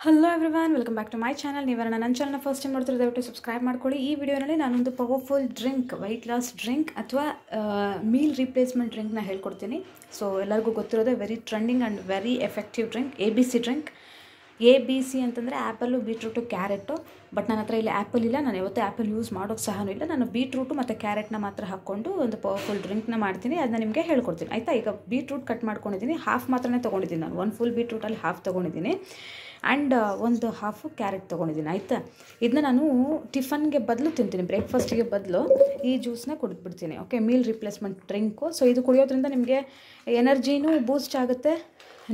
Hello everyone, welcome back to my channel. ನೀವನ್ನ ನನ್ನ ಚಾನಲ್ನ ಫಸ್ಟ್ ಟೈಮ್ ನೋಡ್ತಿರೋ ದಯವಿಟ್ಟು ಸಬ್ಸ್ಕ್ರೈಬ್ ಮಾಡ್ಕೊಳ್ಳಿ. ಈ ವಿಡಿಯೋನಲ್ಲಿ ನಾನೊಂದು powerful drink, weight loss drink ಅಥವಾ ಮೀಲ್ ರಿಪ್ಲೇಸ್ಮೆಂಟ್ ಡ್ರಿಂಕ್ನ ಹೇಳ್ಕೊಡ್ತೀನಿ. ಸೊ ಎಲ್ಲರಿಗೂ ಗೊತ್ತಿರೋದೇ very trending and very effective drink, ABC drink. ABC ಅಂತಂದರೆ ಆ್ಯಪಲ್ಲು, ಬೀಟ್ರೂಟು, ಕ್ಯಾರೆಟು. ಬಟ್ ನನ್ನ ಹತ್ರ ಇಲ್ಲಿ ಆ್ಯಪಲ್ ಇಲ್ಲ, ನಾನು ಯಾವತ್ತೂ ಆ್ಯಪಲ್ ಯೂಸ್ ಮಾಡೋದು ಸಹ ಇಲ್ಲ. ನಾನು ಬೀಟ್ರೂಟು ಮತ್ತು ಕ್ಯಾರೆಟ್ನ ಮಾತ್ರ ಹಾಕ್ಕೊಂಡು ಒಂದು ಪವರ್ಫುಲ್ ಡ್ರಿಂಕ್ನ ಮಾಡ್ತೀನಿ. ಅದನ್ನ ನಿಮಗೆ ಹೇಳ್ಕೊಡ್ತೀನಿ ಆಯಿತಾ. ಈಗ ಬೀಟ್ರೂಟ್ ಕಟ್ ಮಾಡ್ಕೊಂಡಿದ್ದೀನಿ, ಹಾಫ್ ಮಾತ್ರನೇ ತೊಗೊಂಡಿದ್ದೀನಿ ನಾನು. ಒಂದು ಫುಲ್ ಬೀಟ್ರೂಟಲ್ಲಿ ಹಾಫ್ ತೊಗೊಂಡಿದ್ದೀನಿ ಆ್ಯಂಡ್ ಒಂದು ಹಾಫು ಕ್ಯಾರೆಟ್ ತೊಗೊಂಡಿದ್ದೀನಿ ಆಯಿತಾ. ಇದನ್ನ ನಾನು ಟಿಫನ್ಗೆ ಬದಲು ತಿಂತೀನಿ, ಬ್ರೇಕ್ಫಾಸ್ಟಿಗೆ ಬದಲು ಈ ಜ್ಯೂಸನ್ನ ಕುಡಿದ್ಬಿಡ್ತೀನಿ. Okay, meal replacement drink. So ಇದು ಕುಡಿಯೋದ್ರಿಂದ ನಿಮಗೆ ಎನರ್ಜಿನೂ ಬೂಸ್ಟ್ ಆಗುತ್ತೆ,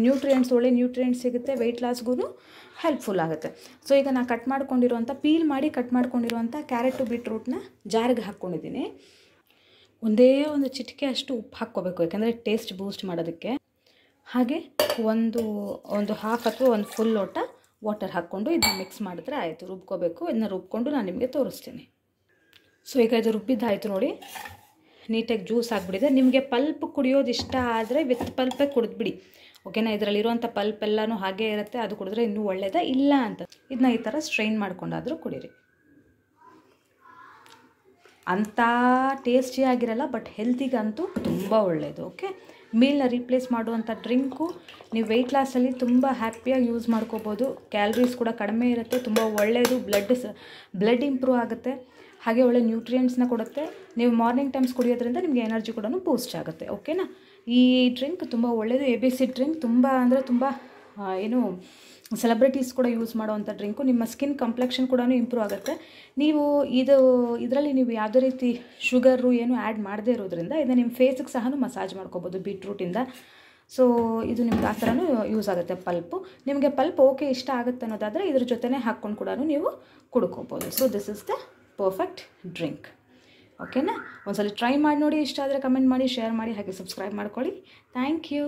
ನ್ಯೂಟ್ರಿಯೆಂಟ್ಸ್, ಒಳ್ಳೆ ನ್ಯೂಟ್ರಿಯೆಂಟ್ಸ್ ಸಿಗುತ್ತೆ, ವೆಯ್ಟ್ ಲಾಸ್ಗೂ ಹೆಲ್ಪ್ಫುಲ್ ಆಗುತ್ತೆ. ಸೊ ಈಗ ನಾನು ಕಟ್ ಮಾಡ್ಕೊಂಡಿರುವಂಥ, ಪೀಲ್ ಮಾಡಿ ಕಟ್ ಮಾಡ್ಕೊಂಡಿರುವಂಥ ಕ್ಯಾರೆಟು ಬೀಟ್ರೂಟ್ನ ಜಾರಿಗೆ ಹಾಕ್ಕೊಂಡಿದ್ದೀನಿ. ಒಂದೇ ಒಂದು ಚಿಟಿಕೆ ಅಷ್ಟು ಉಪ್ಪು ಹಾಕ್ಕೋಬೇಕು, ಯಾಕಂದರೆ ಟೇಸ್ಟ್ ಬೂಸ್ಟ್ ಮಾಡೋದಕ್ಕೆ. ಹಾಗೆ ಒಂದು ಹಾಫ್ ಅಥವಾ ಒಂದು ಫುಲ್ ಲೋಟ ವಾಟರ್ ಹಾಕ್ಕೊಂಡು ಇದನ್ನ ಮಿಕ್ಸ್ ಮಾಡಿದ್ರೆ ಆಯಿತು. ರುಬ್ಕೋಬೇಕು. ಇದನ್ನ ರುಬ್ಕೊಂಡು ನಾನು ನಿಮಗೆ ತೋರಿಸ್ತೀನಿ. ಸೊ ಈಗ ಇದು ರುಬ್ಬಿದ್ದಾಯಿತು ನೋಡಿ, ನೀಟಾಗಿ ಜ್ಯೂಸ್ ಆಗಿಬಿಟ್ಟಿದೆ. ನಿಮಗೆ ಪಲ್ಪ್ ಕುಡಿಯೋದು ಇಷ್ಟ ಆದರೆ ವಿತ್ ಪಲ್ಪೇ ಕುಡಿದ್ಬಿಡಿ, ಓಕೆನಾ. ಇದರಲ್ಲಿರುವಂಥ ಪಲ್ಪ್ ಎಲ್ಲನೂ ಹಾಗೇ ಇರುತ್ತೆ, ಅದು ಕುಡಿದ್ರೆ ಇನ್ನೂ ಒಳ್ಳೆಯದೇ. ಇಲ್ಲ ಅಂತ ಇದನ್ನ ಈ ಥರ ಸ್ಟ್ರೈನ್ ಮಾಡ್ಕೊಂಡಾದರೂ ಕುಡೀರಿ. ಅಂಥ ಟೇಸ್ಟಿಯಾಗಿರಲ್ಲ, ಬಟ್ ಹೆಲ್ತಿಗಂತೂ ತುಂಬ ಒಳ್ಳೆಯದು. ಓಕೆ, ಮೀಲ್ನ ರೀಪ್ಲೇಸ್ ಮಾಡುವಂಥ ಡ್ರಿಂಕು. ನೀವು ವೆಯ್ಟ್ ಲಾಸಲ್ಲಿ ತುಂಬ ಹ್ಯಾಪಿಯಾಗಿ ಯೂಸ್ ಮಾಡ್ಕೋಬೋದು. ಕ್ಯಾಲರೀಸ್ ಕೂಡ ಕಡಿಮೆ ಇರುತ್ತೆ, ತುಂಬ ಒಳ್ಳೆಯದು. ಬ್ಲಡ್ ಇಂಪ್ರೂವ್ ಆಗುತ್ತೆ, ಹಾಗೆ ಒಳ್ಳೆ ನ್ಯೂಟ್ರಿಯೆಂಟ್ಸ್ನ ಕೊಡುತ್ತೆ. ನೀವು ಮಾರ್ನಿಂಗ್ ಟೈಮ್ಸ್ ಕುಡಿಯೋದ್ರಿಂದ ನಿಮಗೆ ಎನರ್ಜಿ ಕೂಡ ಬೂಸ್ಟ್ ಆಗುತ್ತೆ, ಓಕೆನಾ. ಈ ಡ್ರಿಂಕ್ ತುಂಬ ಒಳ್ಳೆಯದು, ABC ಡ್ರಿಂಕ್. ತುಂಬ ಅಂದರೆ ತುಂಬ ಸೆಲೆಬ್ರಿಟೀಸ್ ಕೂಡ ಯೂಸ್ ಮಾಡೋವಂಥ ಡ್ರಿಂಕು. ನಿಮ್ಮ ಸ್ಕಿನ್ ಕಂಪ್ಲೆಕ್ಷನ್ ಕೂಡ ಇಂಪ್ರೂವ್ ಆಗುತ್ತೆ. ನೀವು ಇದರಲ್ಲಿ ನೀವು ಯಾವುದೇ ರೀತಿ ಶುಗರು ಏನು ಆ್ಯಡ್ ಮಾಡದೇ ಇರೋದ್ರಿಂದ ಇದನ್ನು ನಿಮ್ಮ ಫೇಸಿಗೆ ಸಹ ಮಸಾಜ್ ಮಾಡ್ಕೋಬೋದು ಬೀಟ್ರೂಟಿಂದ. ಸೊ ಇದು ನಿಮ್ಗೆ ಆ ಥರನೂ ಯೂಸ್ ಆಗುತ್ತೆ. ಪಲ್ಪು ನಿಮಗೆ ಪಲ್ಪ್ ಓಕೆ ಇಷ್ಟ ಆಗುತ್ತೆ ಅನ್ನೋದಾದರೆ ಇದ್ರ ಜೊತೆನೇ ಹಾಕ್ಕೊಂಡು ಕೂಡ ನೀವು ಕುಡ್ಕೋಬೋದು. So this is the perfect drink, ಓಕೆನಾ. ಒಂದ್ಸಲ ಟ್ರೈ ಮಾಡಿ ನೋಡಿ. ಇಷ್ಟ ಆದರೆ ಕಮೆಂಟ್ ಮಾಡಿ, ಶೇರ್ ಮಾಡಿ, ಹಾಗೆ ಸಬ್ಸ್ಕ್ರೈಬ್ ಮಾಡ್ಕೊಳ್ಳಿ. Thank you.